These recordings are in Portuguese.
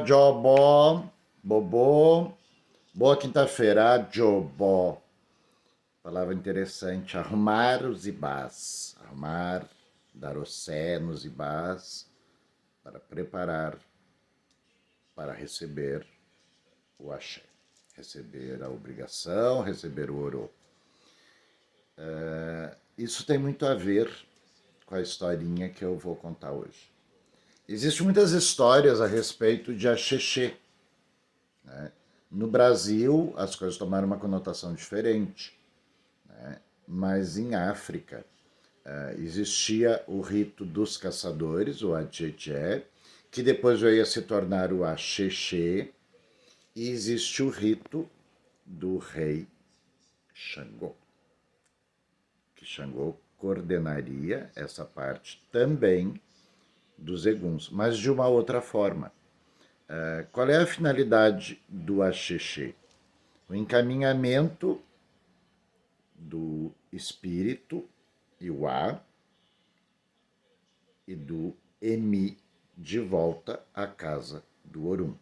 Jobó, Bobô. Boa quinta-feira, Jobó. Palavra interessante. Arrumar os ibás. Arrumar, dar o sé nos ibás para preparar para receber o axé. Receber a obrigação, receber o orô. Isso tem muito a ver com a historinha que eu vou contar hoje. Existem muitas histórias a respeito de axexê. No Brasil, as coisas tomaram uma conotação diferente, mas em África existia o rito dos caçadores, o Adjedjé, que depois veio a se tornar o Axexê, e existe o rito do rei Xangô, que Xangô coordenaria essa parte também dos eguns, mas de uma outra forma. Qual é a finalidade do Axexê? O encaminhamento do espírito e o ar e do Emi de volta à casa do Orum.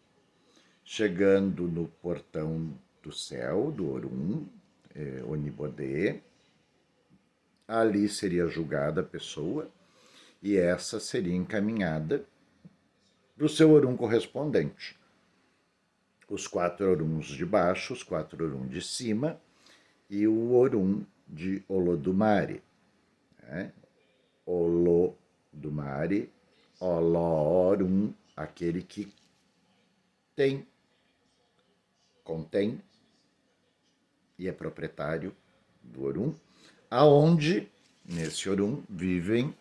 Chegando no portão do céu do Orum, Onibodê, ali seria julgada a pessoa e essa seria encaminhada para o seu Orum correspondente. Os 4 Oruns de baixo, os 4 Orum de cima e o Orum de Olodumare. Olodumare, Olorum, aquele que tem, contém e é proprietário do Orum, aonde, nesse Orum, vivem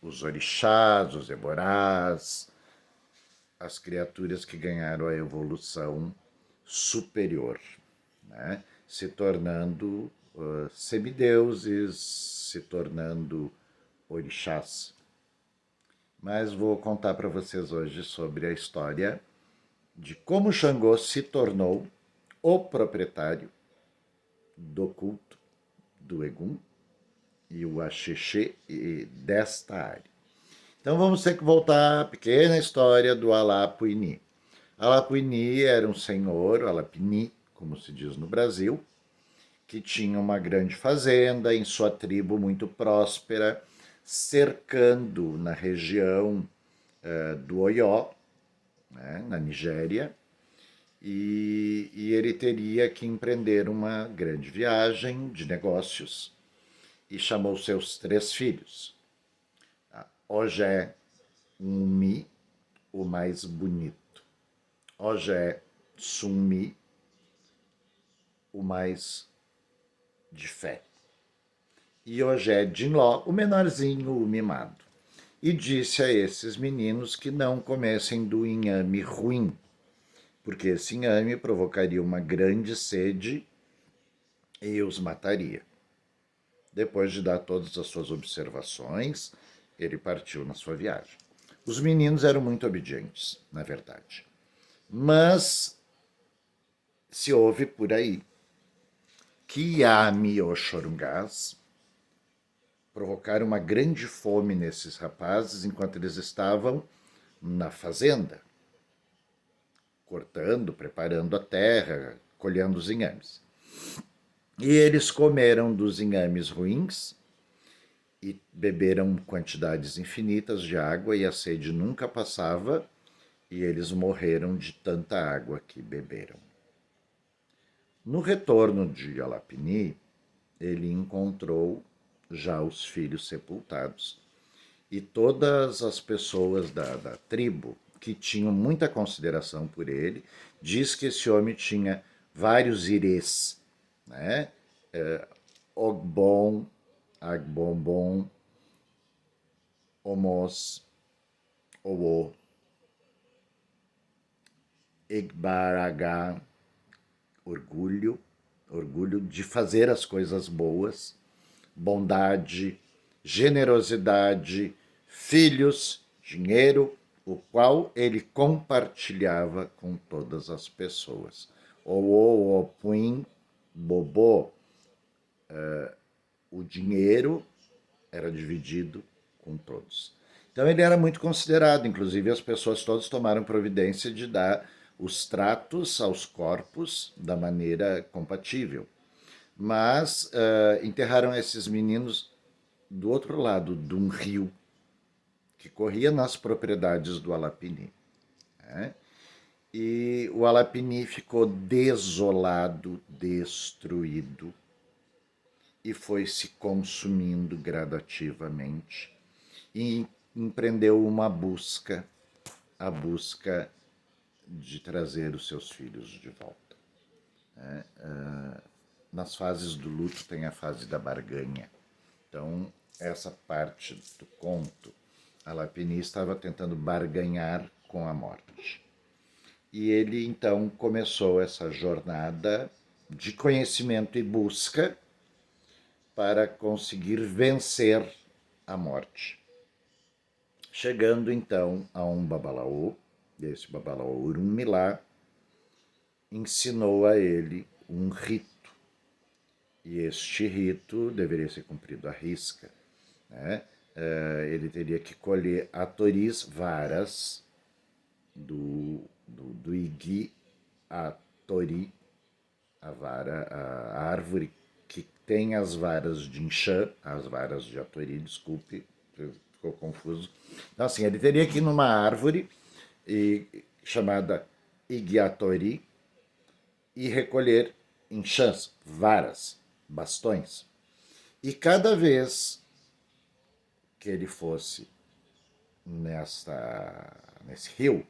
os orixás, os eborás, as criaturas que ganharam a evolução superior, se tornando semideuses, se tornando orixás. Mas vou contar para vocês hoje sobre a história de como Xangô se tornou o proprietário do culto do Egum e o Axexê desta área. Então vamos ter que voltar à pequena história do Alapuini. Alapuini era um senhor, Alapini, como se diz no Brasil, que tinha uma grande fazenda em sua tribo muito próspera, cercando na região do Oió, na Nigéria, e ele teria que empreender uma grande viagem de negócios e chamou seus 3 filhos. Ogé, Umi, o mais bonito. Ogé, Sumi, o mais de fé. E Ogé, Dinló, o menorzinho, o mimado. E disse a esses meninos que não comessem do inhame ruim, porque esse inhame provocaria uma grande sede e os mataria. Depois de dar todas as suas observações, ele partiu na sua viagem. Os meninos eram muito obedientes, na verdade. Mas se ouve por aí que Yami Oxorungás provocaram uma grande fome nesses rapazes enquanto eles estavam na fazenda, cortando, preparando a terra, colhendo os inhames. E eles comeram dos inhames ruins e beberam quantidades infinitas de água e a sede nunca passava e eles morreram de tanta água que beberam. No retorno de Alapini, ele encontrou já os filhos sepultados e todas as pessoas da tribo que tinham muita consideração por ele, diz que esse homem tinha vários irês, Ogbon, Agbombom, Omos, Owo, Egbaragá, orgulho de fazer as coisas boas, bondade, generosidade, filhos, dinheiro, o qual ele compartilhava com todas as pessoas. O Opuim Bobô, o dinheiro era dividido com todos. Então ele era muito considerado, inclusive as pessoas todas tomaram providência de dar os tratos aos corpos da maneira compatível. Mas enterraram esses meninos do outro lado de um rio que corria nas propriedades do Alapini. Né? E o Alapini ficou desolado, destruído, e foi se consumindo gradativamente. E empreendeu uma busca, a busca de trazer os seus filhos de volta. Né? Nas fases do luto tem a fase da barganha. Então, essa parte do conto, a Lapini estava tentando barganhar com a morte. E ele, então, começou essa jornada de conhecimento e busca para conseguir vencer a morte. Chegando, então, a um babalaô, esse babalaô Urumilá ensinou a ele um rito. E este rito deveria ser cumprido à risca. Né? Ele teria que colher atoris varas do Igi Atori, a vara, a árvore que tem as varas de Inxã, as varas de Atori, desculpe, ficou confuso. Então, assim, ele teria que ir numa árvore chamada Igiatori e recolher Inxãs, varas, bastões. E cada vez que ele fosse nesse rio,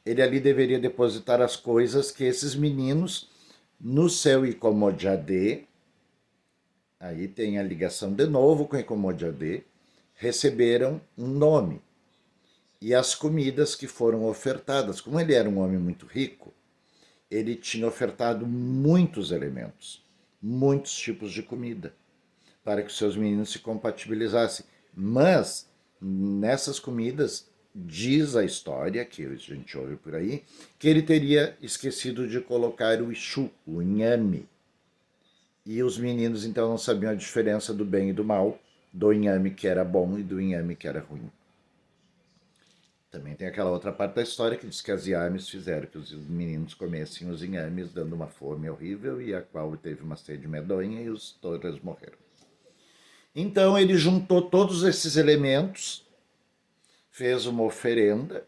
ele ali deveria depositar as coisas que esses meninos, no seu Icomodiadê, aí tem a ligação de novo com o Icomodiadê, receberam um nome. E as comidas que foram ofertadas, como ele era um homem muito rico, ele tinha ofertado muitos elementos, muitos tipos de comida, para que os seus meninos se compatibilizassem. Mas nessas comidas diz a história, que a gente ouve por aí, que ele teria esquecido de colocar o Exu, o inhame. E os meninos então não sabiam a diferença do bem e do mal, do inhame que era bom e do inhame que era ruim. Também tem aquela outra parte da história que diz que as yames fizeram que os meninos comessem os inhames, dando uma fome horrível, e a qual teve uma sede medonha, e os todos morreram. Então ele juntou todos esses elementos, fez uma oferenda,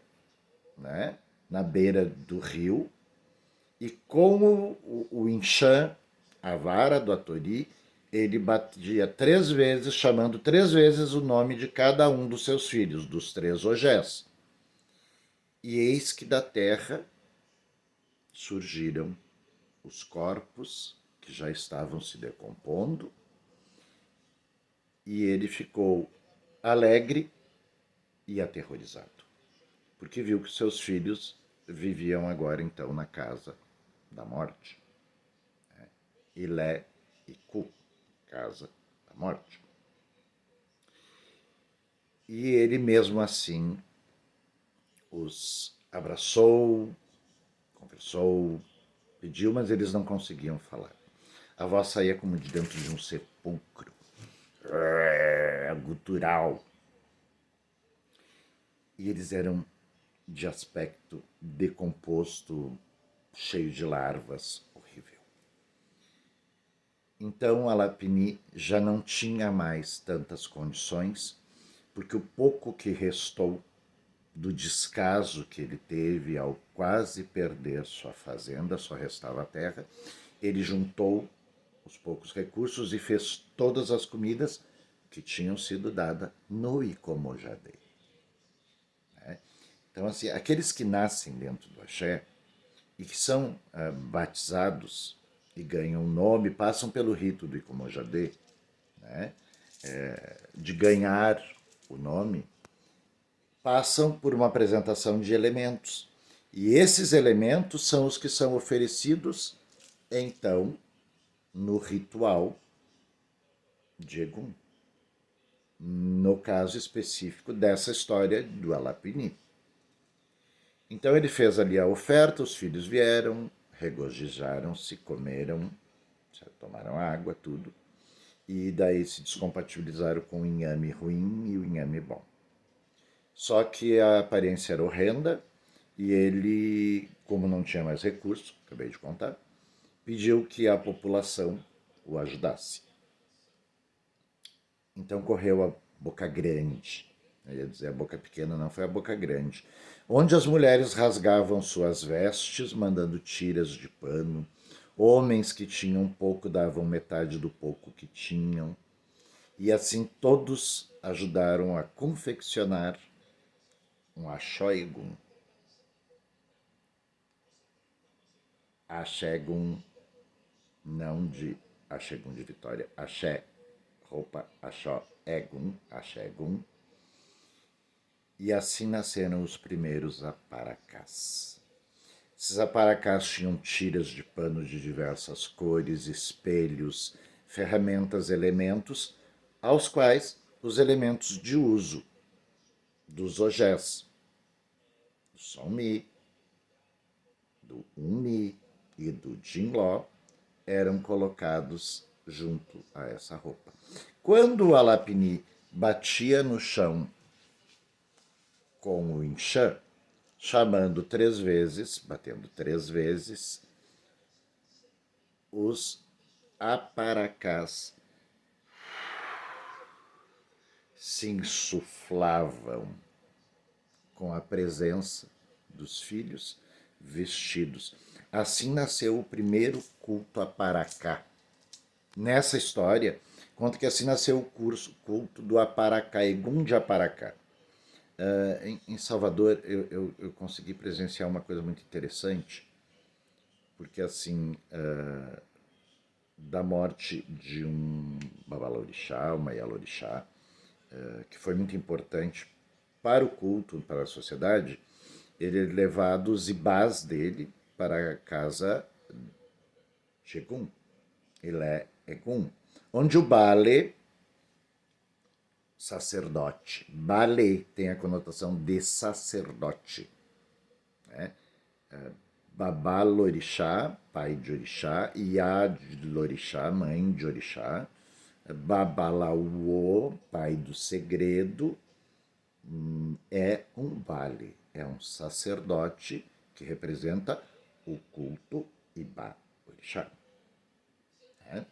né, na beira do rio, e com o Inxã, a vara do Atori, ele batia 3 vezes, chamando 3 vezes o nome de cada um dos seus filhos, dos 3 Ogés. E eis que da terra surgiram os corpos que já estavam se decompondo, e ele ficou alegre e aterrorizado, porque viu que seus filhos viviam agora então na casa da morte. Ilé e Ku, casa da morte. E ele mesmo assim os abraçou, conversou, pediu, mas eles não conseguiam falar. A voz saía como de dentro de um sepulcro, gutural. E eles eram de aspecto decomposto, cheio de larvas, horrível. Então a Lapini já não tinha mais tantas condições, porque o pouco que restou do descaso que ele teve ao quase perder sua fazenda, só restava a terra, ele juntou os poucos recursos e fez todas as comidas que tinham sido dadas no Icomojadê. Então, assim, aqueles que nascem dentro do axé e que são batizados e ganham nome, passam pelo rito do Icomojadê, né, de ganhar o nome, passam por uma apresentação de elementos. E esses elementos são os que são oferecidos, então, no ritual de Egum. No caso específico dessa história do Alapini. Então ele fez ali a oferta, os filhos vieram, regozijaram-se, comeram, tomaram água, tudo. E daí se descompatibilizaram com o inhame ruim e o inhame bom. Só que a aparência era horrenda e ele, como não tinha mais recurso, acabei de contar, pediu que a população o ajudasse. Então correu a Boca Grande. Eu ia dizer a Boca Pequena, não, foi a Boca Grande. Onde as mulheres rasgavam suas vestes, mandando tiras de pano. Homens que tinham pouco davam metade do pouco que tinham. E assim todos ajudaram a confeccionar um axóigun. Axégun, não de axégun de Vitória, axé, roupa, axó, egun, axégun. E assim nasceram os primeiros aparacás. Esses aparacás tinham tiras de pano de diversas cores, espelhos, ferramentas, elementos, aos quais os elementos de uso dos ogés, do som mi, do um mi e do jinló eram colocados junto a essa roupa. Quando o Alapini batia no chão com o Inxã, chamando 3 vezes, batendo 3 vezes, os aparacás se insuflavam com a presença dos filhos vestidos. Assim nasceu o primeiro culto aparacá. Nessa história, conta que assim nasceu o culto do aparacá, Egum de Aparacá. Em Salvador, eu consegui presenciar uma coisa muito interessante, porque assim, da morte de um babalorixá, uma yalorixá, que foi muito importante para o culto, para a sociedade, ele é levado os ibás dele para a casa de Egum, Ilé Egum, onde o Bale, sacerdote, Bale tem a conotação de sacerdote, né? Babalorixá, pai de orixá, Iadlorixá, mãe de orixá, Babalauô, pai do segredo, é um Bale, é um sacerdote que representa o culto Ibá orixá. Né?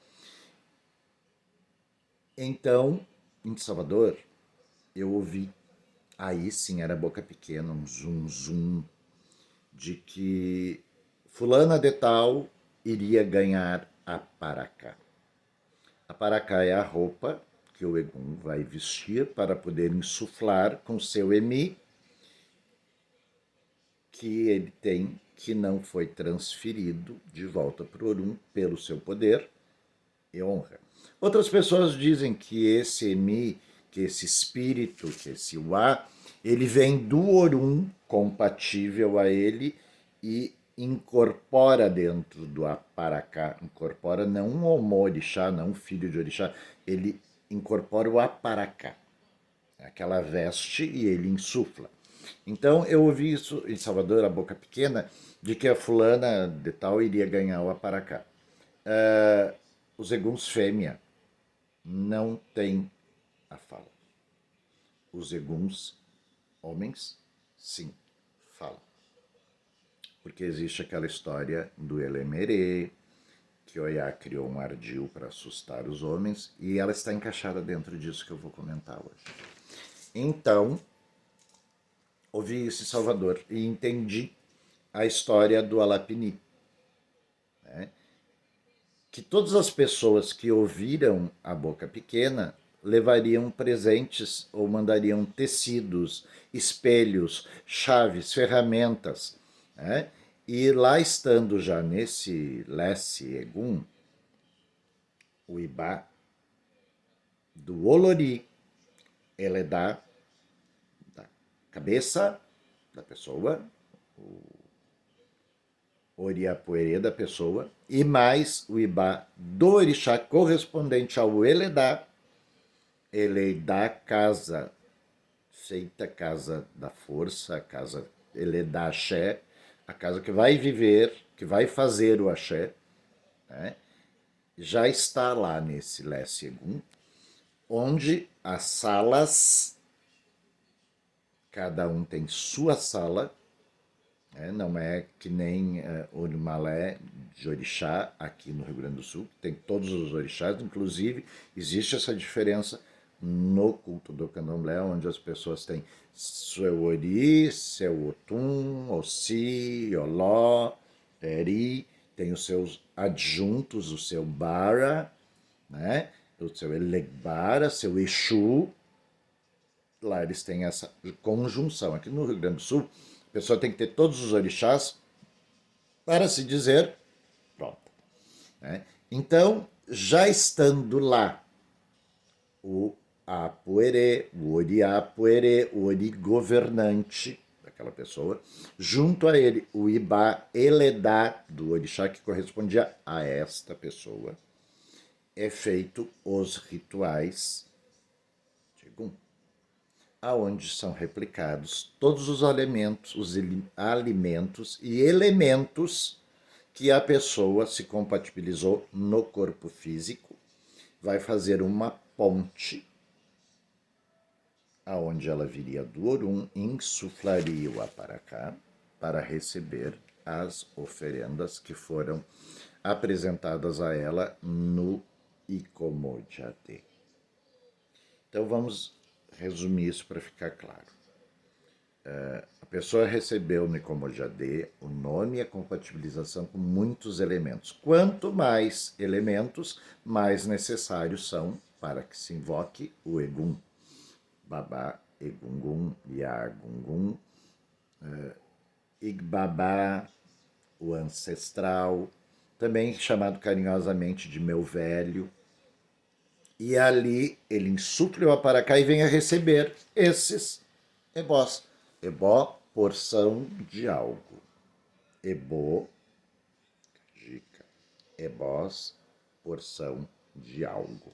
Então, em Salvador, eu ouvi, aí sim era boca pequena, um zum zum, de que fulana de tal iria ganhar a paracá. A paracá é a roupa que o Egum vai vestir para poder insuflar com seu emi que ele tem, que não foi transferido de volta para o Orum pelo seu poder e honra. Outras pessoas dizem que esse emi, que esse espírito, que esse Wa, ele vem do Orum, compatível a ele, e incorpora dentro do Aparacá, incorpora não um Omorixá, não um filho de Orixá, ele incorpora o Aparacá, aquela veste, e ele insufla. Então eu ouvi isso em Salvador, a boca pequena, de que a fulana de tal iria ganhar o Aparacá. Os eguns fêmea não têm a fala. Os eguns homens, sim, falam. Porque existe aquela história do Elemerê, que Oiá criou um ardil para assustar os homens, e ela está encaixada dentro disso que eu vou comentar hoje. Então, ouvi isso em Salvador e entendi a história do Alapini. Né? Que todas as pessoas que ouviram a boca pequena levariam presentes ou mandariam tecidos, espelhos, chaves, ferramentas. Né? E lá estando já nesse Lesse Egum, o Ibá do Olori, ele dá da cabeça da pessoa, o Oriapoerê da pessoa, e mais o Ibá do orixá correspondente ao Eledá, Eledá casa feita, casa da força, casa Eledá axé, a casa que vai viver, que vai fazer o axé, né? Já está lá nesse Lesse Egum, onde as salas cada um tem sua sala, não é que nem Orimalé de orixá aqui no Rio Grande do Sul, tem todos os orixás, inclusive existe essa diferença no culto do candomblé, onde as pessoas têm seu ori, seu otum, ossi, oló, eri, tem os seus adjuntos, o seu bara, né? O seu elegbara, seu exu. Lá eles têm essa conjunção. Aqui no Rio Grande do Sul, a pessoa tem que ter todos os orixás para se dizer pronto. Né? Então, já estando lá o Apuerê, o Oriapuerê, o Ori governante daquela pessoa, junto a ele o Ibá Eledá do orixá que correspondia a esta pessoa, é feito os rituais de Egum, aonde são replicados todos os alimentos e elementos que a pessoa se compatibilizou no corpo físico, vai fazer uma ponte aonde ela viria do Orum, insuflaria o Aparacá para receber as oferendas que foram apresentadas a ela no Icomodiadê. Então vamos resumir isso para ficar claro. A pessoa recebeu no Icomodiadê o nome e a compatibilização com muitos elementos. Quanto mais elementos, mais necessários são para que se invoque o Egum. Babá, Egungun, Yagungun, Igbabá, o ancestral, também chamado carinhosamente de meu velho. E ali ele insufla o Aparacá e vem a receber esses ebós. Ebó, porção de algo. Ebó, dica. Ebós, porção de algo.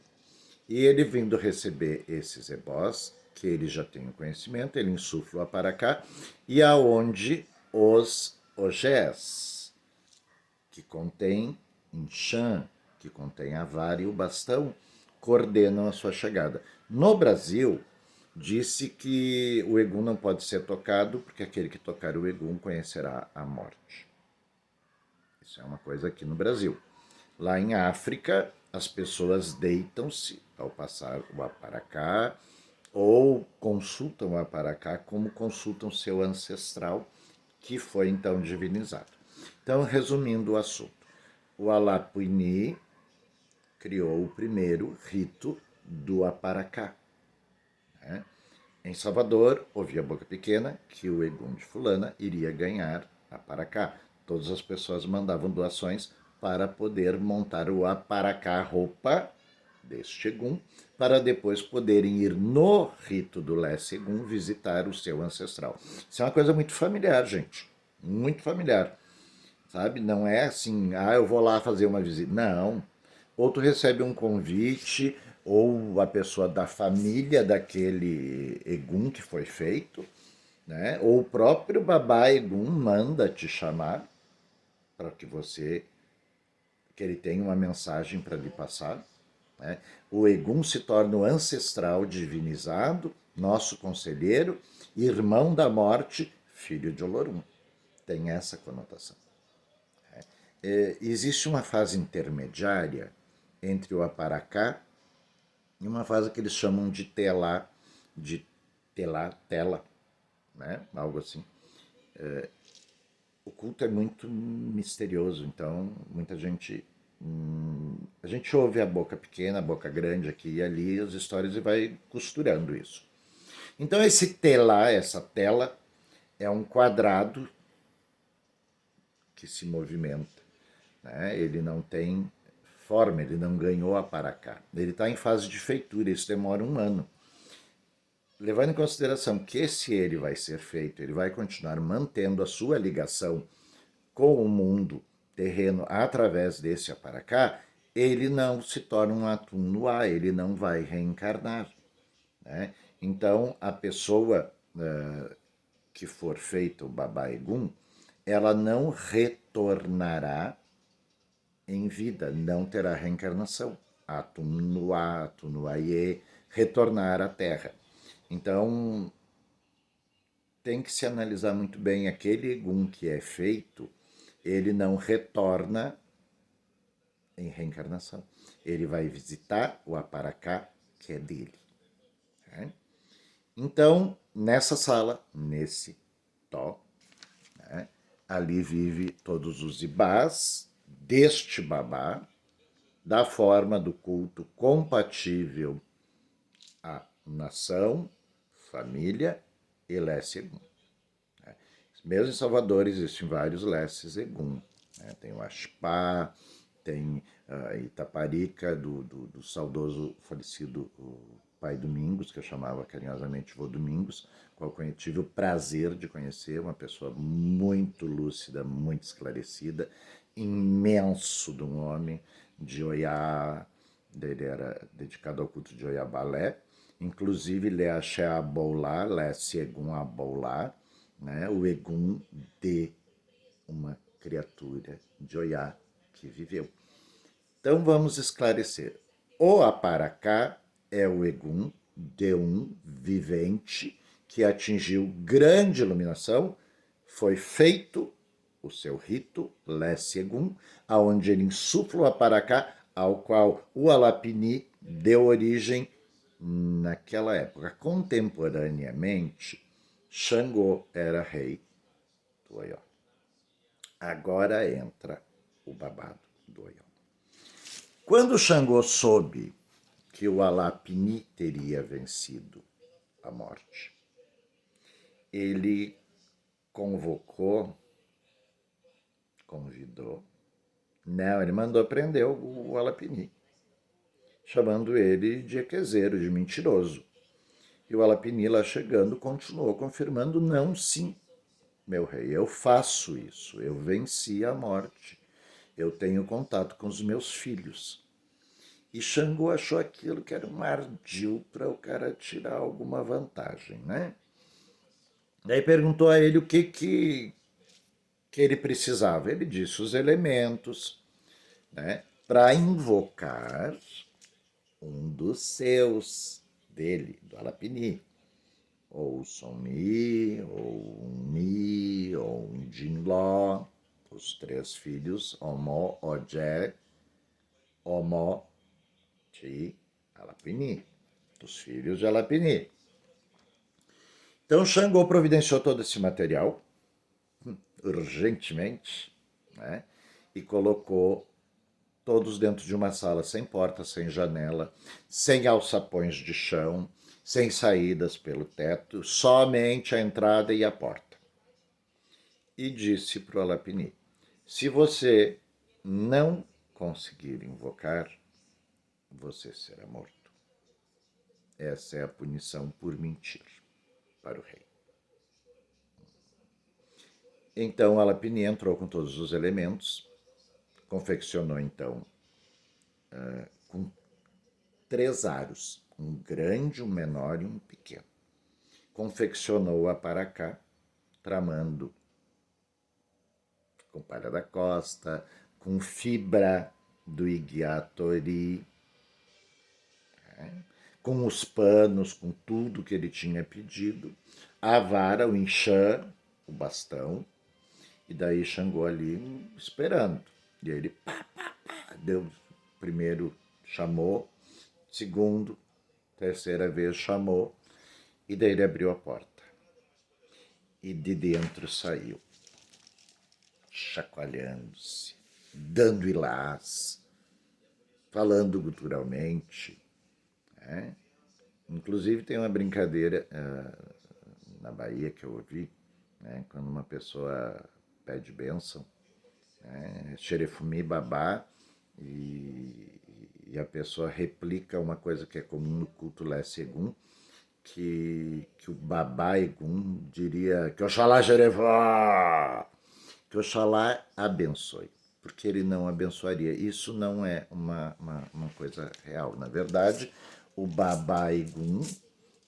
E ele vindo receber esses ebós, que ele já tem o conhecimento, ele insufla o Aparacá, e aonde os ogés, que contém enxã, que contém a vara e o bastão, coordenam a sua chegada. No Brasil, disse que o Egum não pode ser tocado, porque aquele que tocar o Egum conhecerá a morte. Isso é uma coisa aqui no Brasil. Lá em África, as pessoas deitam-se ao passar o Aparacá ou consultam o Aparacá como consultam seu ancestral, que foi então divinizado. Então, resumindo o assunto, o Alapuini criou o primeiro rito do Aparacá. Né? Em Salvador, ouvia a boca pequena que o Egum de fulana iria ganhar Aparacá. Todas as pessoas mandavam doações para poder montar o Aparacá roupa deste Egum, para depois poderem ir no rito do Lesse Egum visitar o seu ancestral. Isso é uma coisa muito familiar, gente. Muito familiar. Sabe? Não é assim, eu vou lá fazer uma visita. Não. Ou tu recebe um convite, ou a pessoa da família daquele Egum que foi feito, né? Ou o próprio Babá Egum manda te chamar para que ele tenha uma mensagem para lhe passar. Né? O Egum se torna o ancestral divinizado, nosso conselheiro, irmão da morte, filho de Olorum. Tem essa conotação. Existe uma fase intermediária entre o Aparacá e uma fase que eles chamam de tela, né? Algo assim. O culto é muito misterioso, então muita gente a gente ouve a boca pequena, a boca grande aqui e ali, as histórias e vai costurando isso. Então esse telá, essa tela, é um quadrado que se movimenta. Né? Ele não tem forma, ele não ganhou Aparacá. Ele está em fase de feitura, isso demora 1 ano. Levando em consideração que se ele vai ser feito, ele vai continuar mantendo a sua ligação com o mundo terreno através desse Aparacá, ele não se torna um atum no ar, ele não vai reencarnar. Né? Então, a pessoa que for feita o Babá Egum, ela não retornará em vida, não terá reencarnação. Atum no Atum no Aie, retornar à Terra. Então, tem que se analisar muito bem. Aquele egum que é feito, ele não retorna em reencarnação. Ele vai visitar o aparacá que é dele. Né? Então, nessa sala, nesse tó, né, ali vive todos os ibás deste babá, da forma do culto compatível à nação, família e Lesse Egum. Mesmo em Salvador existem vários Lesses Egum. Né? Tem o Axpá, tem a Itaparica, do saudoso falecido o pai Domingos, que eu chamava carinhosamente vô Domingos, qual eu tive o prazer de conhecer, uma pessoa muito lúcida, muito esclarecida, imenso de um homem de Oiá, ele era dedicado ao culto de Oiabalé, inclusive Lé Axé Abolá, Lé Segum Abolá, né, o Egum de uma criatura de Oiá que viveu. Então vamos esclarecer. O Aparacá é o Egum de um vivente que atingiu grande iluminação, foi feito o seu rito, Lesse Egum, aonde ele insufla o Aparacá, ao qual o Alapini deu origem naquela época. Contemporaneamente, Xangô era rei do Oió. Agora entra o babado do Oió. Quando Xangô soube que o Alapini teria vencido a morte, ele convidou, não, ele mandou prender o Alapini, chamando ele de equezeiro, de mentiroso. E o Alapini, lá chegando, continuou confirmando, não, sim, meu rei, eu faço isso, eu venci a morte, eu tenho contato com os meus filhos. E Xangô achou aquilo que era um ardil para o cara tirar alguma vantagem, né? Daí perguntou a ele o que ele precisava. Ele disse os elementos, né, para invocar um dos seus, dele, do Alapini. Ou o Som-Mi, ou um Mi, ou um Jinló, os três filhos, Omó, Odé, Omó, de Alapini, dos filhos de Alapini. Então Xangô providenciou todo esse material, urgentemente, né, e colocou todos dentro de uma sala sem porta, sem janela, sem alçapões de chão, sem saídas pelo teto, somente a entrada e a porta. E disse para o Alapini, se você não conseguir invocar, você será morto. Essa é a punição por mentir para o rei. Então Alapini entrou com todos os elementos, confeccionou então com 3 aros, um grande, um menor e um pequeno. Confeccionou a Paracá, tramando com palha da costa, com fibra do Iguiatori, né? Com os panos, com tudo que ele tinha pedido, a vara, o enxã, o bastão, e daí Xangô ali esperando. E aí ele deu, primeiro chamou, segundo, terceira vez chamou, e daí ele abriu a porta. E de dentro saiu, chacoalhando-se, dando ilás, falando guturalmente. Né? Inclusive tem uma brincadeira na Bahia que eu ouvi, né? Quando uma pessoa pede bênção, né? Xerefumi babá, e a pessoa replica uma coisa que é comum no culto Lesse Egum, que o babá Egum diria que Oxalá Xerefá, que Oxalá abençoe, porque ele não abençoaria. Isso não é uma coisa real. Na verdade, o babá Egum,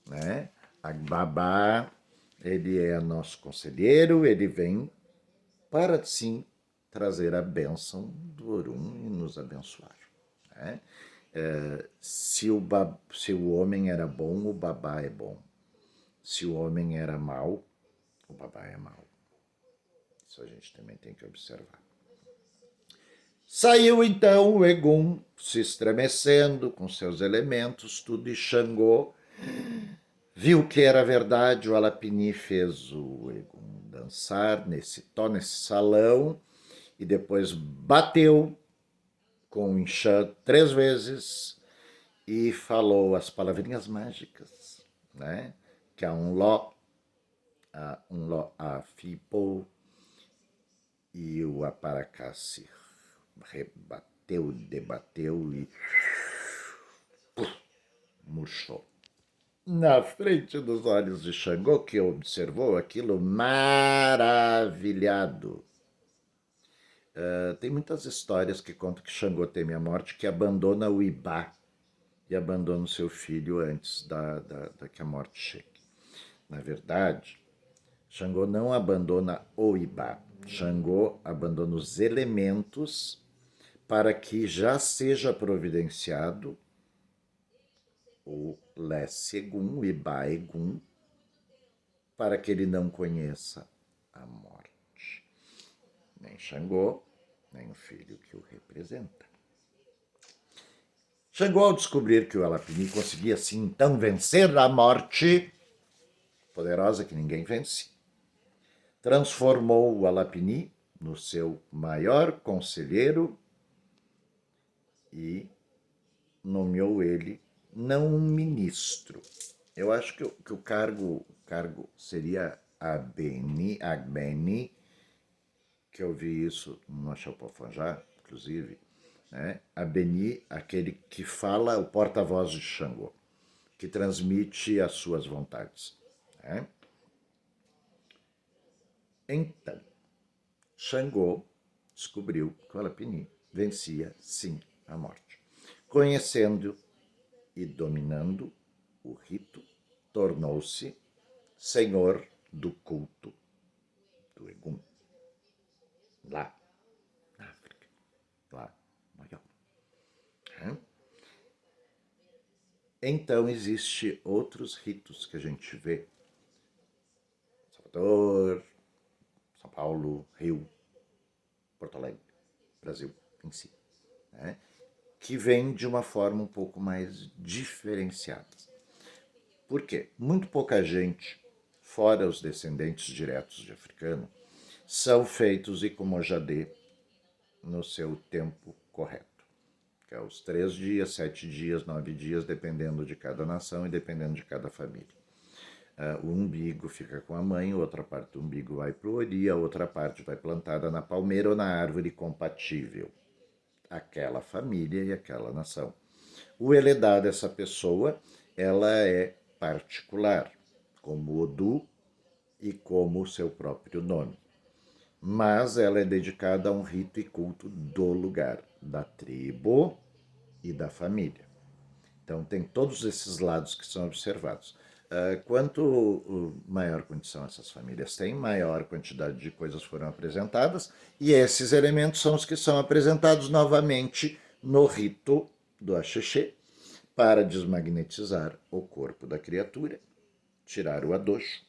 né? A babá, ele é nosso conselheiro, ele vem para sim trazer a bênção do Orum e nos abençoar. Né? Se o homem era bom, o babá é bom. Se o homem era mau, o babá é mau. Isso a gente também tem que observar. Saiu então o Egum se estremecendo com seus elementos, tudo, e Xangô viu que era verdade. O Alapini fez o Egum dançar nesse salão e depois bateu com o Inxã 3 vezes e falou as palavrinhas mágicas, né? Que é um ló, a fipo, e o Aparacá se rebateu, debateu e murchou. Na frente dos olhos de Xangô, que observou aquilo maravilhado. Tem muitas histórias que contam que Xangô teme a morte, que abandona o Ibá e abandona o seu filho antes da que a morte chegue. Na verdade, Xangô não abandona o Ibá. Xangô abandona os elementos para que já seja providenciado o Lé-Segum, o Ibá-Egum, para que ele não conheça a morte. Nem Xangô, nem o filho que o representa. Xangô, ao descobrir que o Alapini conseguia assim então vencer a morte, poderosa que ninguém vence, transformou o Alapini no seu maior conselheiro e nomeou ele não um ministro. Eu acho que o cargo seria Agbeni, que eu vi isso no Achapofonjá, inclusive, né? Agbeni, aquele que fala, o porta-voz de Xangô, que transmite as suas vontades. Né? Então, Xangô descobriu que o Alapini vencia, sim, a morte. Conhecendo e dominando o rito, tornou-se senhor do culto do Egum, lá na África, lá maior. Então, existem outros ritos que a gente vê. Salvador, São Paulo, Rio, Porto Alegre, Brasil em si, né? Que vem de uma forma um pouco mais diferenciada. Por quê? Muito pouca gente, fora os descendentes diretos de africano, são feitos Ikomojadê no seu tempo correto, que é os 3 dias, 7 dias, 9 dias, dependendo de cada nação e dependendo de cada família. O umbigo fica com a mãe, outra parte do umbigo vai para o ori, a outra parte vai plantada na palmeira ou na árvore compatível, aquela família e aquela nação. O Eledá dessa pessoa, ela é particular, como Odu e como o seu próprio nome. Mas ela é dedicada a um rito e culto do lugar, da tribo e da família. Então tem todos esses lados que são observados. Quanto maior condição essas famílias têm, maior quantidade de coisas foram apresentadas, e esses elementos são os que são apresentados novamente no rito do Axexê, para desmagnetizar o corpo da criatura, tirar o adocho.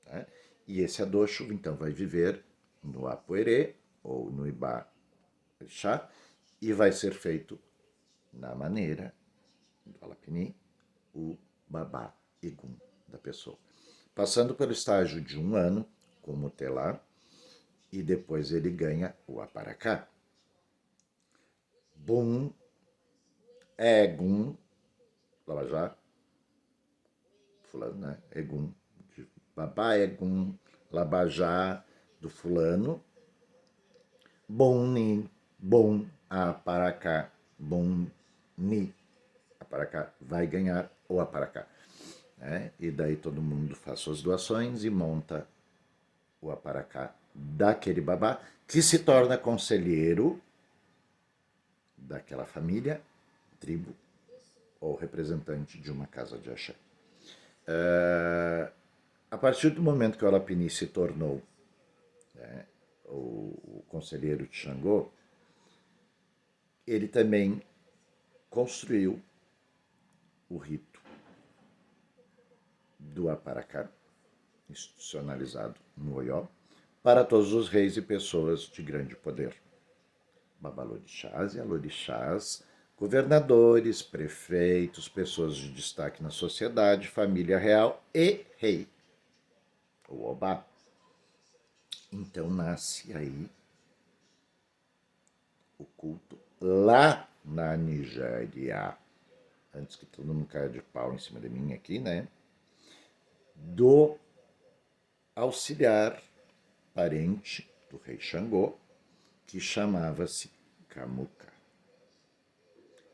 Né? E esse adocho, então, vai viver no Apoerê ou no Ibá-Chá e vai ser feito na maneira do Alapini, o babá egum da pessoa. Passando pelo estágio de 1 ano, como telá, e depois ele ganha o Aparacá. Bum, Egum, Lavajá, fulano, né? Egum, babá Egum, Labajá, do fulano. Bom ni, bom Aparacá, bom ni. Aparacá vai ganhar o Aparacá. Né? E daí todo mundo faz suas doações e monta o Aparacá daquele babá, que se torna conselheiro daquela família, tribo, ou representante de uma casa de axé. A partir do momento que o Alapini se tornou, né, o conselheiro de Xangô, ele também construiu o rito do Aparacá, institucionalizado no Oió, para todos os reis e pessoas de grande poder. Babalorixás e alorixás, governadores, prefeitos, pessoas de destaque na sociedade, família real e rei, o Obá. Então nasce aí o culto lá na Nigéria, antes que todo mundo caia de pau em cima de mim aqui, né? Do auxiliar parente do rei Xangô, que chamava-se Camuca.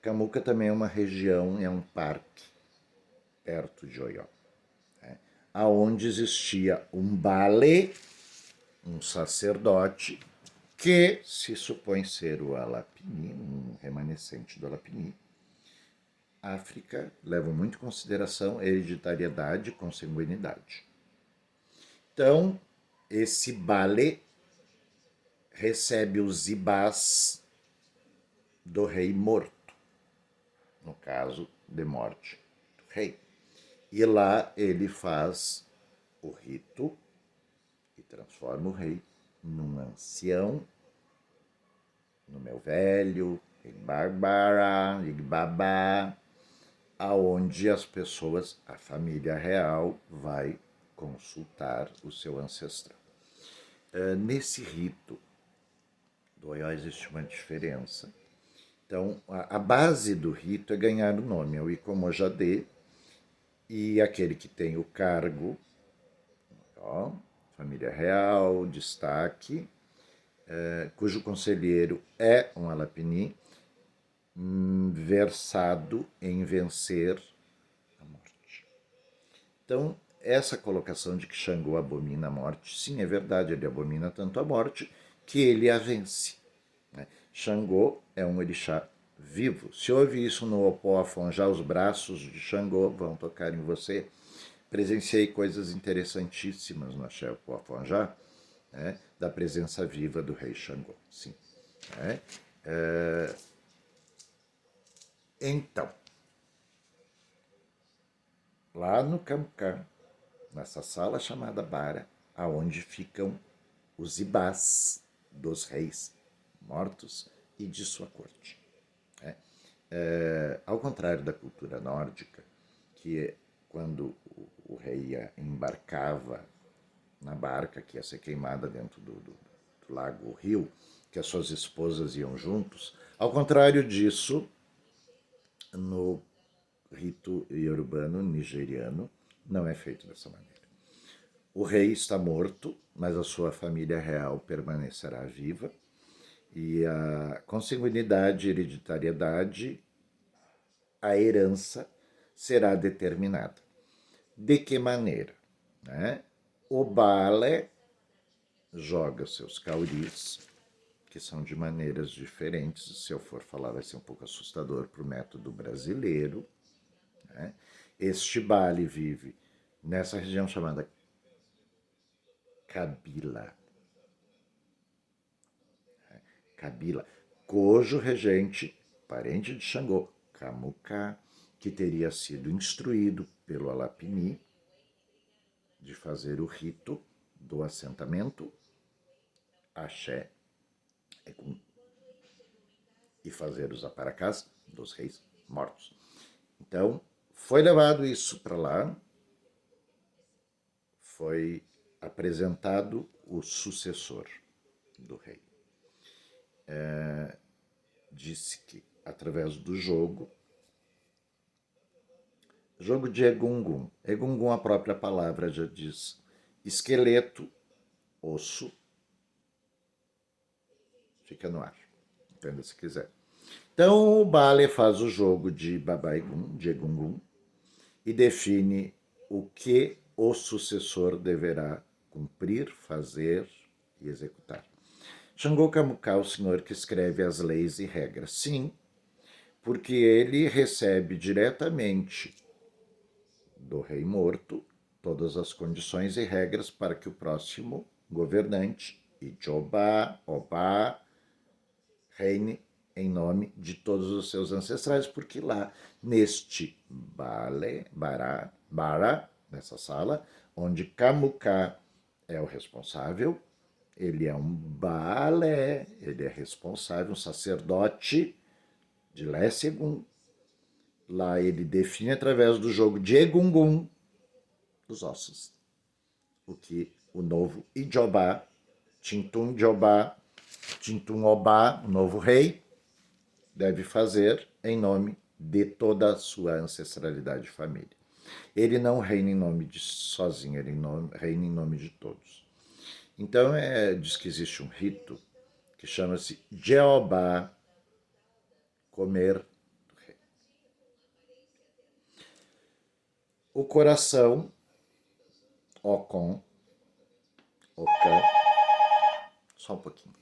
Camuca também é uma região, é um parque perto de Oió, né? Aonde existia um bale, um sacerdote, que se supõe ser o Alapini, um remanescente do Alapini. África leva muito em consideração hereditariedade e consanguinidade. Então, esse bale recebe os ibás do rei morto, no caso de morte do rei. E lá ele faz o rito e transforma o rei num ancião, no meu velho, Bárbara, Babá, aonde as pessoas, a família real, vai consultar o seu ancestral. Nesse rito do Oió existe uma diferença. Então, a base do rito é ganhar o nome, é o Icomojadê, e aquele que tem o cargo, ó, família real, destaque, cujo conselheiro é um Alapini, versado em vencer a morte. Então, essa colocação de que Xangô abomina a morte, sim, é verdade, ele abomina tanto a morte que ele a vence. Né? Xangô é um orixá vivo. Se ouve isso no Opoafonjá, os braços de Xangô vão tocar em você. Presenciei coisas interessantíssimas no Axé Opoafonjá, né, da presença viva do rei Xangô. Sim. Né? Então, lá no Camucã, nessa sala chamada Bara, aonde ficam os ibás dos reis mortos e de sua corte. Né? Ao contrário da cultura nórdica, que quando o rei embarcava na barca que ia ser queimada dentro do lago ou rio, que as suas esposas iam juntos, ao contrário disso, no rito iorubano nigeriano, não é feito dessa maneira. O rei está morto, mas a sua família real permanecerá viva e a consanguinidade, hereditariedade, a herança será determinada. De que maneira? Né? O Bale joga seus cauris, que são de maneiras diferentes. Se eu for falar, vai ser um pouco assustador para o método brasileiro. Né? Este Bale vive nessa região chamada Kabila. Kabila, cujo regente, parente de Xangô, Camucá, que teria sido instruído pelo Alapini de fazer o rito do assentamento Axé Egum e fazer os aparacás dos reis mortos. Então, foi levado isso para lá, foi apresentado o sucessor do rei. Disse que, através do jogo de Egungun, Egungun, a própria palavra já diz, esqueleto, osso, fica no ar, entenda se quiser. Então o Bale faz o jogo de Babaigun, de Egungun, e define o que o sucessor deverá cumprir, fazer e executar. Xangô Camucá, o senhor que escreve as leis e regras, sim, porque ele recebe diretamente do rei morto todas as condições e regras para que o próximo governante, Ijobá, Obá, reine em nome de todos os seus ancestrais, porque lá, neste Bara, nessa sala, onde Kamuka é o responsável, ele é um balé, ele é responsável, um sacerdote de Lé Segum. Lá ele define através do jogo de Egungun os ossos. O que o novo Ijobá, Tintun Jobá, Tintun Obá, o novo rei, deve fazer em nome de toda a sua ancestralidade de família. Ele não reina em nome de sozinho, ele reina em nome de todos. Então, diz que existe um rito que chama-se Jeobá comer do rei. O coração, Ocon, Ocan, só um pouquinho.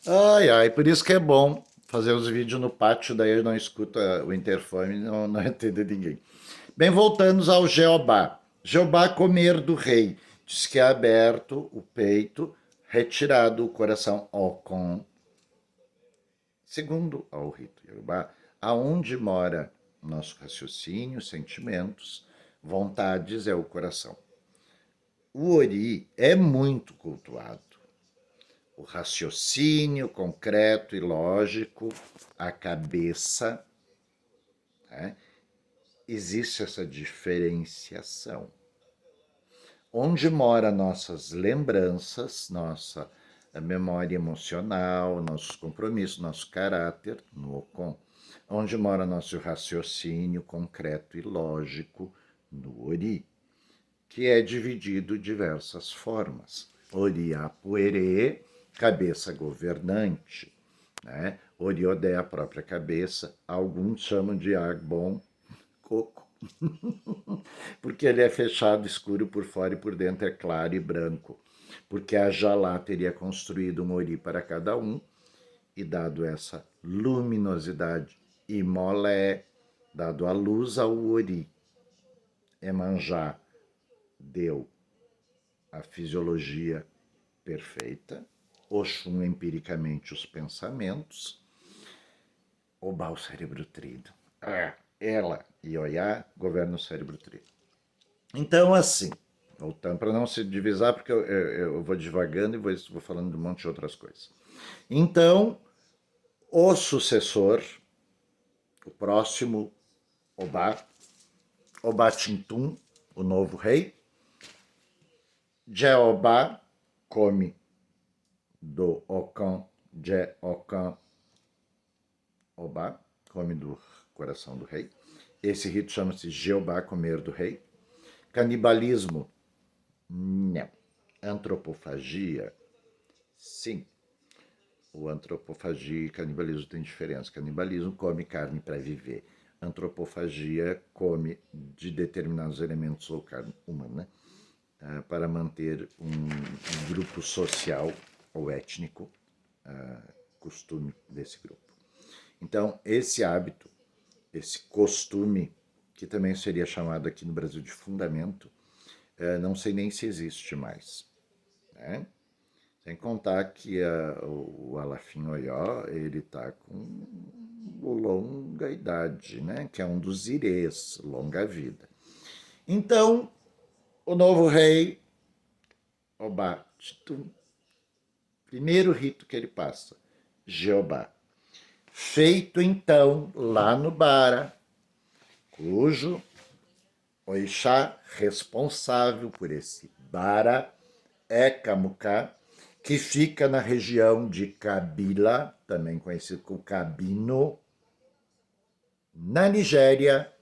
Ai, ai, por isso que é bom fazer os vídeos no pátio, daí eu não escuto o interfone, não entendo ninguém. Bem, voltamos ao Jeobá. Jeobá comer do rei. Diz que é aberto o peito, retirado o coração Ocon, segundo ao rito Jeobá, aonde mora nosso raciocínio, sentimentos, vontades é o coração. O Ori é muito cultuado. O raciocínio concreto e lógico, a cabeça, né? Existe essa diferenciação. Onde mora nossas lembranças, nossa memória emocional, nossos compromissos, nosso caráter, no Ocon. Onde mora nosso raciocínio concreto e lógico, no Ori, que é dividido de diversas formas. Ori Apuerê, cabeça governante, né? Oriodé, a própria cabeça, alguns chamam de Agbon, coco, porque ele é fechado, escuro por fora e por dentro é claro e branco, porque a Jalá teria construído um Ori para cada um e dado essa luminosidade e molé, dado a luz ao Ori. Emanjá deu a fisiologia perfeita, Oxum empiricamente os pensamentos, Obá o cérebro trido. Ela e Oiá governam o cérebro trido. Então, assim, voltando para não se divisar, porque eu vou devagando e vou falando de um monte de outras coisas. Então, o sucessor, o próximo Obá, Obá Tintum, o novo rei, Jeobá come do Ocã, Je-Ocã, Obá, come do coração do rei. Esse rito chama-se Jeobá, comer do rei. Canibalismo? Não. Antropofagia? Sim. O antropofagia e canibalismo tem diferença. Canibalismo come carne para viver. Antropofagia come de determinados elementos ou carne humana para manter um grupo social ou étnico, costume desse grupo. Então, esse hábito, esse costume, que também seria chamado aqui no Brasil de fundamento, não sei nem se existe mais, né? Sem contar que o Alafim Oió, ele está com longa idade, né? Que é um dos irês, longa vida. Então, o novo rei, Obá, primeiro rito que ele passa, Jeobá. Feito então lá no Bara, cujo Oixá responsável por esse Bara é Kamuká, que fica na região de Kabila, também conhecido como Kabino, na Nigéria,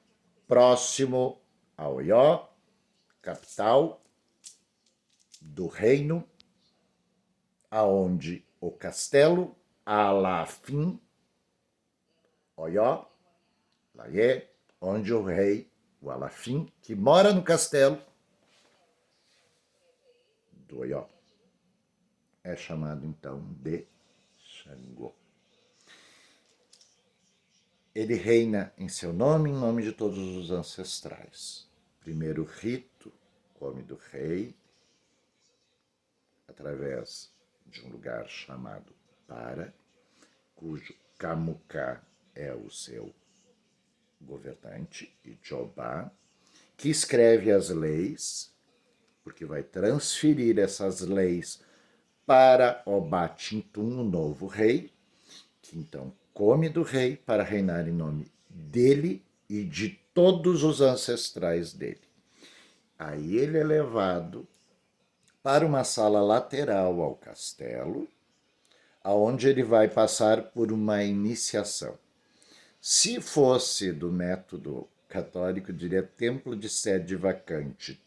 próximo a Oió, capital do reino, aonde o castelo Alafim, Oió, lá é onde o rei, o Alafim, que mora no castelo do Oió, é chamado então de Xangô. Ele reina em seu nome, em nome de todos os ancestrais. Primeiro rito, come do rei, através de um lugar chamado Para, cujo Kamuká é o seu governante, e Jobá, que escreve as leis, porque vai transferir essas leis para Obatintum, o novo rei, que então come do rei para reinar em nome dele e de todos os ancestrais dele. Aí ele é levado para uma sala lateral ao castelo, aonde ele vai passar por uma iniciação. Se fosse do método católico, diria templo de sede vacante,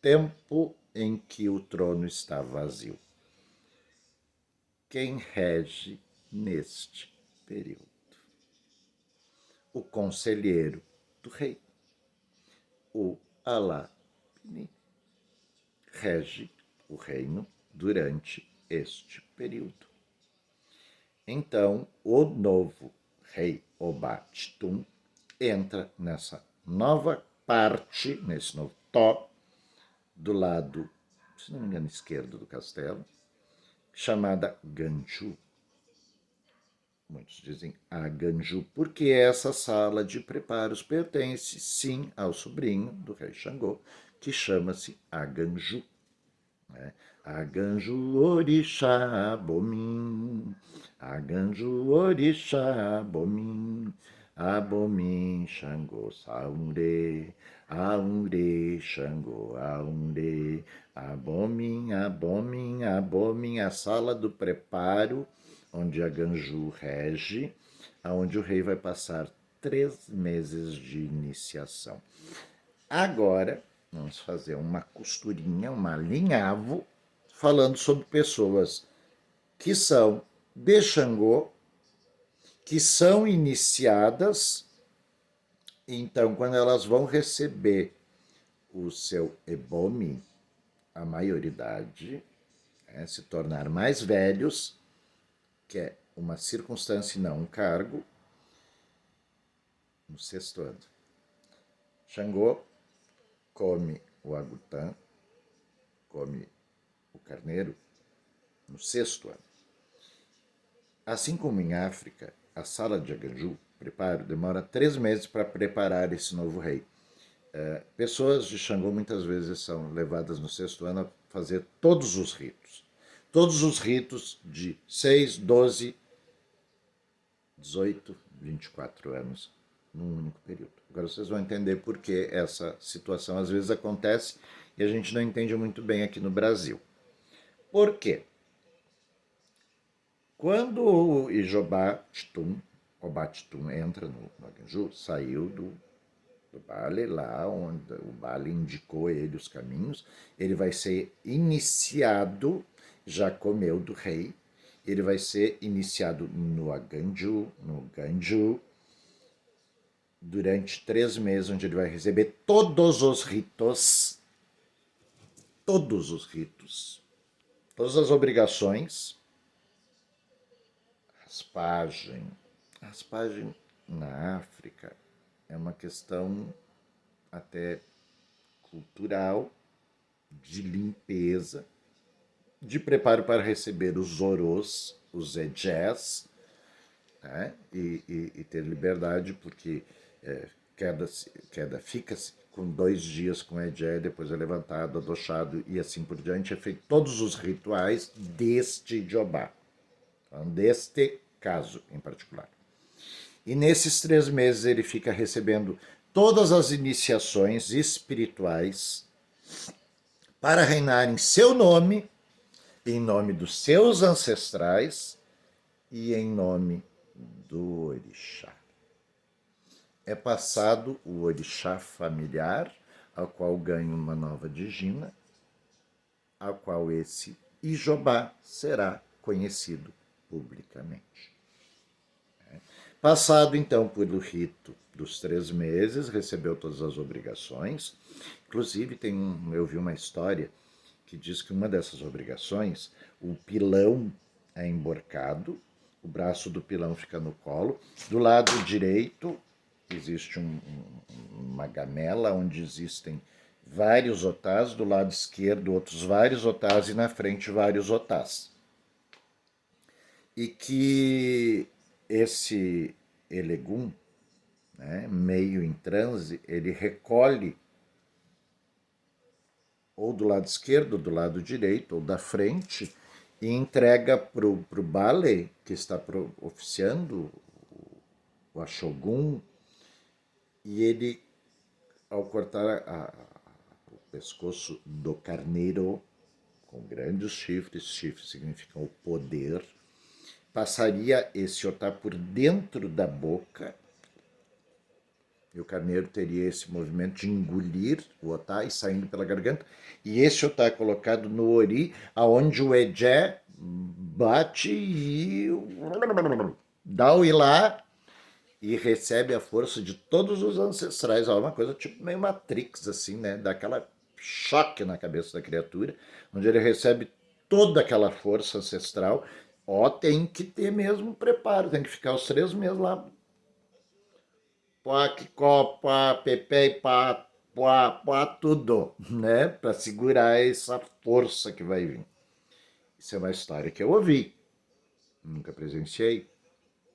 tempo em que o trono está vazio. Quem rege neste período? O conselheiro do rei, o Alá-Pini, rege o reino durante este período. Então, o novo rei Obat-Tum entra nessa nova parte, nesse novo tó, do lado, se não me engano, esquerdo do castelo, chamada Ganju. Muitos dizem a Ganju, porque essa sala de preparos pertence, sim, ao sobrinho do rei Xangô, que chama-se Aganju. Né? Aganju Orixá Abomim, Aganju Orixá Abomim, Abomim Xangô Saunde, Aunde Xangô Aunde, Abomim, Abomim, Abomim, a sala do preparo, onde Aganju rege, aonde o rei vai passar 3 meses de iniciação. Agora, vamos fazer uma costurinha, um alinhavo, falando sobre pessoas que são de Xangô, que são iniciadas, então quando elas vão receber o seu ebomi, a maioridade, se tornar mais velhos, que é uma circunstância e não um cargo, no 6º ano. Xangô come o agutã, come o carneiro, no 6º ano. Assim como em África, a sala de Aganju, preparo, demora 3 meses para preparar esse novo rei. Pessoas de Xangô muitas vezes são levadas no 6º ano a fazer todos os ritos. Todos os ritos de 6, 12, 18, 24 anos num único período. Agora vocês vão entender por que essa situação às vezes acontece e a gente não entende muito bem aqui no Brasil. Por quê? Quando o Ijobá-Tum, Obat-Tum entra no Aganju, saiu do Bale, lá onde o Bale indicou ele os caminhos, ele vai ser iniciado, já comeu do rei, ele vai ser iniciado no Aganju, no Ganju, durante 3 meses, onde ele vai receber todos os ritos, todas as obrigações. Raspagem na África é uma questão até cultural, de limpeza, de preparo para receber os zorôs, os ejés, né? e ter liberdade, porque queda fica-se com 2 dias com ejé, depois é levantado, adochado e assim por diante. É feito todos os rituais deste Ijobá, deste caso em particular. E nesses 3 meses ele fica recebendo todas as iniciações espirituais para reinar em seu nome, em nome dos seus ancestrais e em nome do orixá. É passado o orixá familiar, ao qual ganha uma nova digina, ao qual esse Ijobá será conhecido publicamente. Passado então pelo rito dos 3 meses, recebeu todas as obrigações. Inclusive eu vi uma história que diz que uma dessas obrigações, o pilão é emborcado, o braço do pilão fica no colo. Do lado direito existe uma gamela onde existem vários otás, do lado esquerdo outros vários otás e na frente vários otás. E que esse elegum, né, meio em transe, ele recolhe ou do lado esquerdo, ou do lado direito, ou da frente, e entrega para o Bale, que está oficiando, o Ashogun, e ele, ao cortar o pescoço do carneiro, com grandes chifres, chifres significam o poder, passaria esse otá por dentro da boca, e o carneiro teria esse movimento de engolir o otá e saindo pela garganta, e esse otá é colocado no ori, aonde o Ejé bate e dá o ilá e recebe a força de todos os ancestrais. É uma coisa tipo meio Matrix, assim, né? Dá aquela choque na cabeça da criatura, onde ele recebe toda aquela força ancestral. Ó, tem que ter mesmo preparo, tem que ficar os 3 meses lá. Pá, que copa, pepe, pá, pá, pá, tudo, né? Para segurar essa força que vai vir. Isso é uma história que eu ouvi. Nunca presenciei.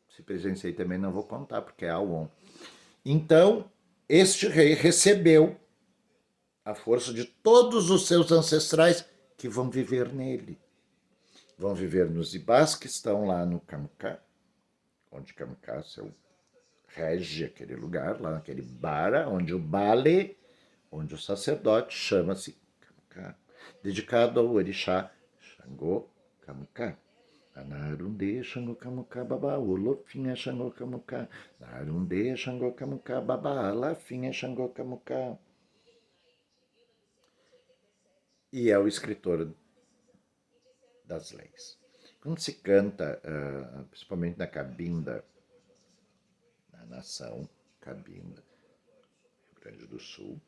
Se presenciei também não vou contar, porque é Awon. Então, este rei recebeu a força de todos os seus ancestrais que vão viver nele. Vão viver nos Ibás, que estão lá no Camucá, onde Camucá rege aquele lugar, lá naquele bara, onde o Bale, onde o sacerdote chama-se Camucá, dedicado ao orixá Xangô Camucá. Narunde Xangô Camucá Babá, o Lofinha Xangô Camucá. Narunde Xangô Camucá Babá, Lafinha Xangô Camucá. E é o escritor das leis. Quando se canta, principalmente na Cabinda, na nação Cabinda, Rio Grande do Sul,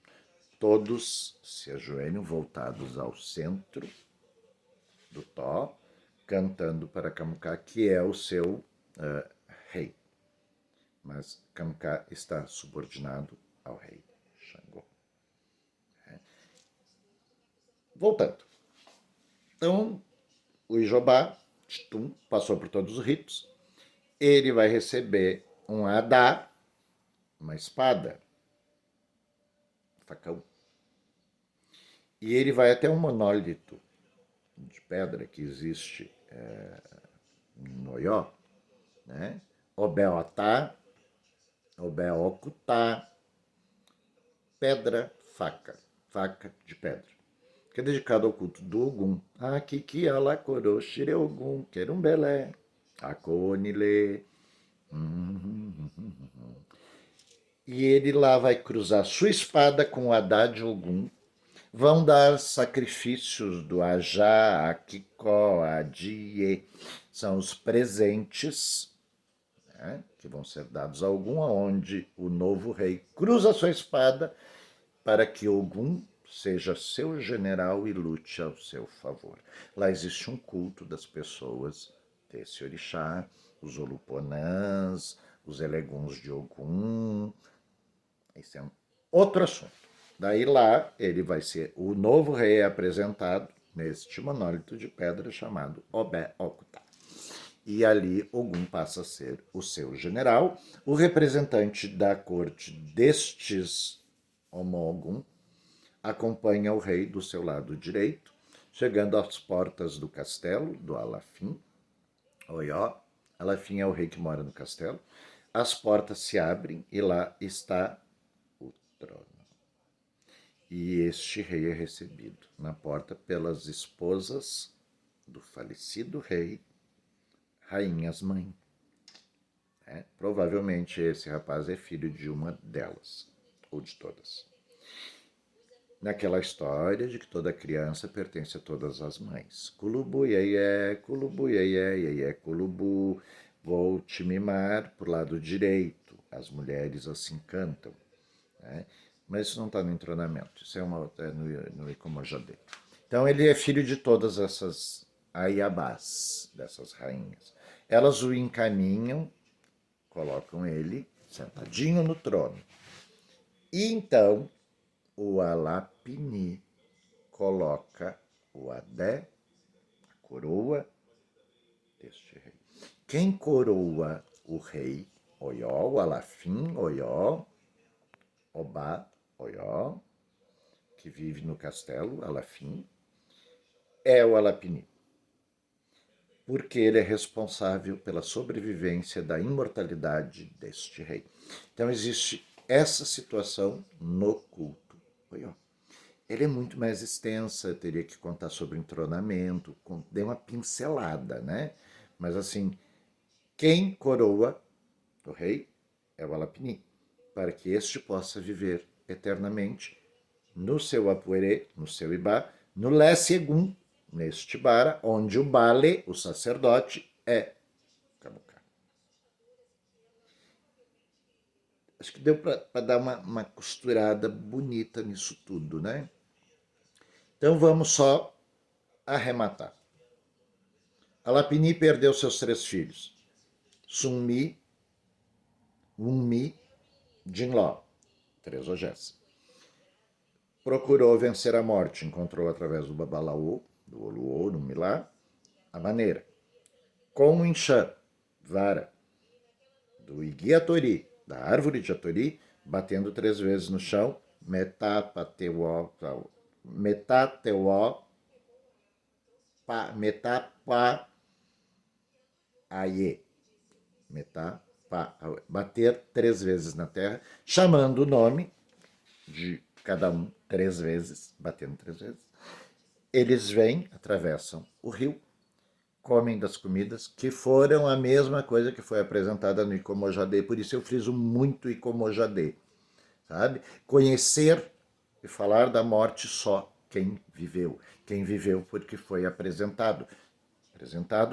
todos se ajoelham voltados ao centro do tó, cantando para Camucá, que é o seu rei. Mas Camucá está subordinado ao rei Xangô. Voltando. Então, o Ijobá, Tum, passou por todos os ritos. Ele vai receber um Adá, uma espada, facão. E ele vai até um monólito de pedra que existe no Oió, né? Obeotá, Obeokutá, pedra, faca, faca de pedra, que é dedicado ao culto do Ogum. Akiki alakoro shire Ogum, querumbelé, akonile. E ele lá vai cruzar sua espada com o Haddad Ogum. Vão dar sacrifícios do Ajá, Akiko, Adie. São os presentes, né, que vão ser dados a Ogum, onde o novo rei cruza sua espada para que Ogum seja seu general e lute ao seu favor. Lá existe um culto das pessoas desse orixá, os Oluponãs, os Eleguns de Ogum. Esse é um outro assunto. Daí lá ele vai ser o novo rei apresentado neste monólito de pedra chamado Obé-Okutá. E ali Ogum passa a ser o seu general, o representante da corte destes Omogum acompanha o rei do seu lado direito, chegando às portas do castelo do Alafim, Oió. Alafim é o rei que mora no castelo. As portas se abrem e lá está o trono. E este rei é recebido na porta pelas esposas do falecido rei, rainhas mãe. Provavelmente esse rapaz é filho de uma delas, ou de todas. Naquela história de que toda criança pertence a todas as mães. Culubu, iaié, culubu, iaié, iaié, culubu. Vou te mimar por lado direito. As mulheres assim cantam. Né? Mas isso não está no entronamento, isso é no Icomojadê. Então ele é filho de todas essas aiabás, dessas rainhas. Elas o encaminham, colocam ele sentadinho no trono. E então o Alapini coloca o Adé, a coroa deste rei. Quem coroa o rei? Oió, o Alafim, Oió, Obá, Oió, que vive no castelo, Alafim, é o Alapini, porque ele é responsável pela sobrevivência da imortalidade deste rei. Então existe essa situação no culto. Ele é muito mais extensa, teria que contar sobre entronamento, dei uma pincelada, né? Mas assim, quem coroa o rei é o Alapini, para que este possa viver eternamente no seu Apuerê, no seu Ibá, no Lessegum, neste Bara, onde o Bale, o sacerdote, é Kamuká. Acho que deu para dar uma costurada bonita nisso tudo, né? Então vamos só arrematar. Alapini perdeu seus 3 filhos, Sunmi, Wunmi, Jinló, 3 Ogés. Procurou vencer a morte, encontrou através do Babalaô, do Oluô, do Milá, a maneira. Com o Inxã, vara, do Iguiatori, da árvore de Atori, batendo 3 vezes no chão, metapateuó, metateuó, metapa, aie, bater 3 vezes na terra, chamando o nome de cada um 3 vezes, batendo 3 vezes. Eles vêm, atravessam o rio, comem das comidas que foram a mesma coisa que foi apresentada no Icomojadê, por isso eu friso muito Icomojadê, sabe? Conhecer e falar da morte só quem viveu porque foi apresentado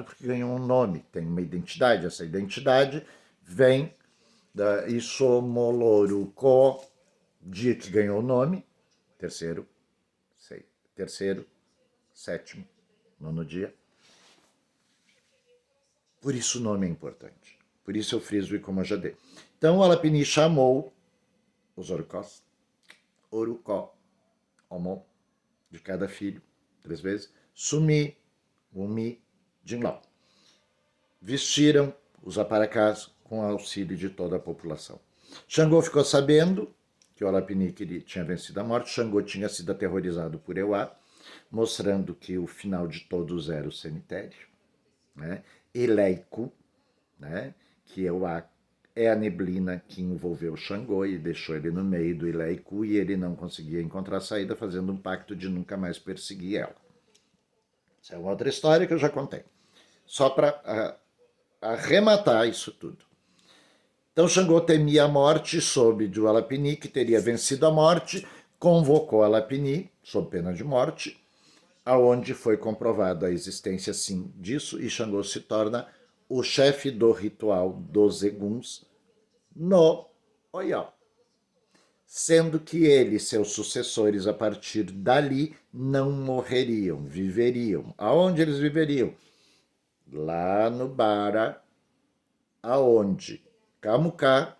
porque ganhou um nome, tem uma identidade, essa identidade vem da Isomoloruco, dia que ganhou o nome, terceiro, sétimo, nono dia. Por isso o nome é importante. Por isso eu friso o Icomojadê. Então o Alapini chamou os Orucós, Orucó, Omon, de cada filho, 3 vezes, Sumi, Umi, Jinló. Vestiram os aparacás com auxílio de toda a população. Xangô ficou sabendo que o Alapini tinha vencido a morte. Xangô tinha sido aterrorizado por Euá, mostrando que o final de todos era o cemitério, né? Eleico, né? Que Euá é a neblina que envolveu Xangô e deixou ele no meio do Ileiku e ele não conseguia encontrar saída, fazendo um pacto de nunca mais perseguir ela. Essa é uma outra história que eu já contei. Só para arrematar isso tudo. Então Xangô temia a morte, soube de Alapini, que teria vencido a morte, convocou Alapini, sob pena de morte, aonde foi comprovada a existência, sim, disso, e Xangô se torna o chefe do ritual dos Eguns no Oió. Sendo que ele e seus sucessores, a partir dali, não morreriam, viveriam. Aonde eles viveriam? Lá no Bara, aonde Kamuká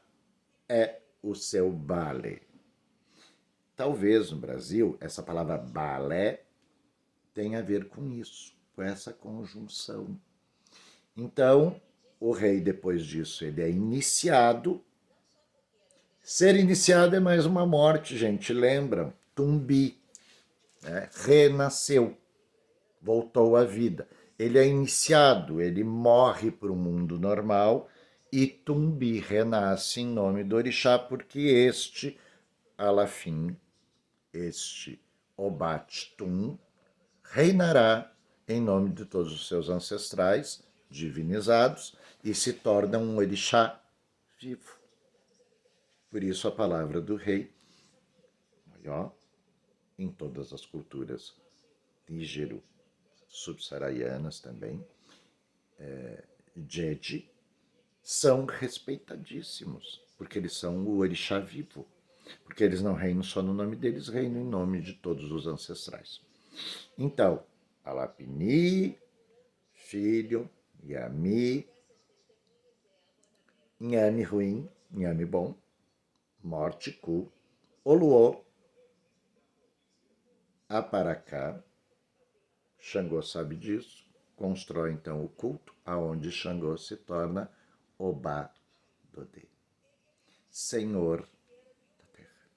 é o seu balé. Talvez no Brasil essa palavra balé tenha a ver com isso, com essa conjunção. Então, o rei, depois disso, ele é iniciado. Ser iniciado é mais uma morte, gente, lembram? Tumbi, né? Renasceu, voltou à vida. Ele é iniciado, ele morre para o mundo normal e Tumbi renasce em nome do orixá, porque este Alafim, este Obat-Tum, reinará em nome de todos os seus ancestrais divinizados e se torna um orixá vivo. Por isso a palavra do rei, ó, em todas as culturas nígero, subsaarianas também, Jeje, são respeitadíssimos, porque eles são o orixá vivo, porque eles não reinam só no nome deles, reinam em nome de todos os ancestrais. Então, Alapini, filho, Yami, Nhame ruim, Nhame bom, morte, Ku, Oluô, Aparacá, Xangô sabe disso, constrói então o culto, aonde Xangô se torna Obá Dodê, Senhor da Terra.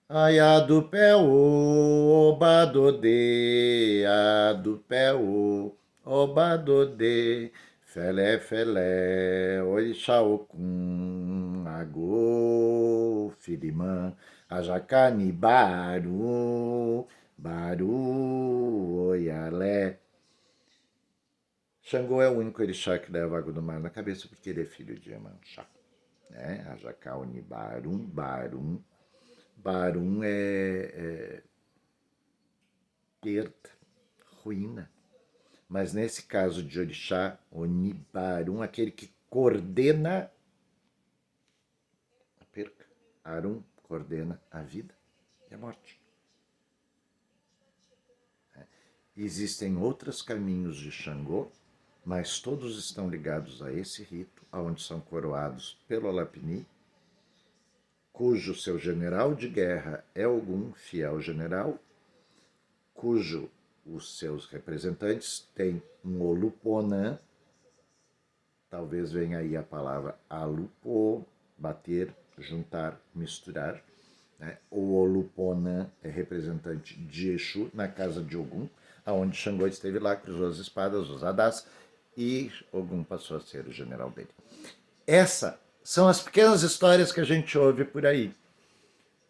Ai, a do pé, o, oba, dodê, a do pé, o, oba, dodê, felé, felé, orixá, ocum, agô, firimã, ajacani, baru, baru, oialé. Xangô é o único orixá que leva água do mar na cabeça porque ele é filho de Iemanjá. Né? Ajacá, Barum, Barum. Barum é perda, ruína. Mas nesse caso de orixá, Onibarum, aquele que coordena a perca. Arum coordena a vida e a morte. Existem outros caminhos de Xangô, mas todos estão ligados a esse rito, onde são coroados pelo Alapini, cujo seu general de guerra é Ogum, fiel general, cujo os seus representantes têm um Oluponã, talvez venha aí a palavra Alupô, bater, juntar, misturar. Né? O Oluponã é representante de Exu na casa de Ogum, aonde Xangô esteve lá, cruzou as espadas, os Adás, e Ogum passou a ser o general dele. Essas são as pequenas histórias que a gente ouve por aí,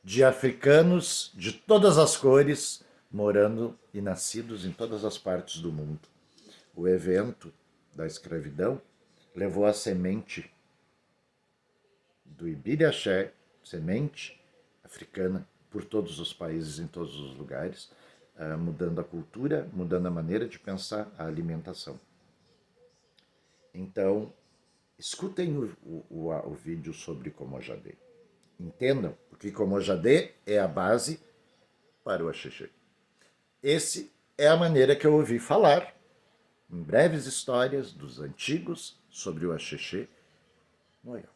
de africanos de todas as cores, morando e nascidos em todas as partes do mundo. O evento da escravidão levou a semente do Ibiriaxé, semente africana, por todos os países, em todos os lugares, mudando a cultura, mudando a maneira de pensar, a alimentação. Então, escutem o vídeo sobre Comojadê. Entendam, porque Comojadê é a base para o axixi. Esse é a maneira que eu ouvi falar, em breves histórias dos antigos, sobre o axixi no Oió.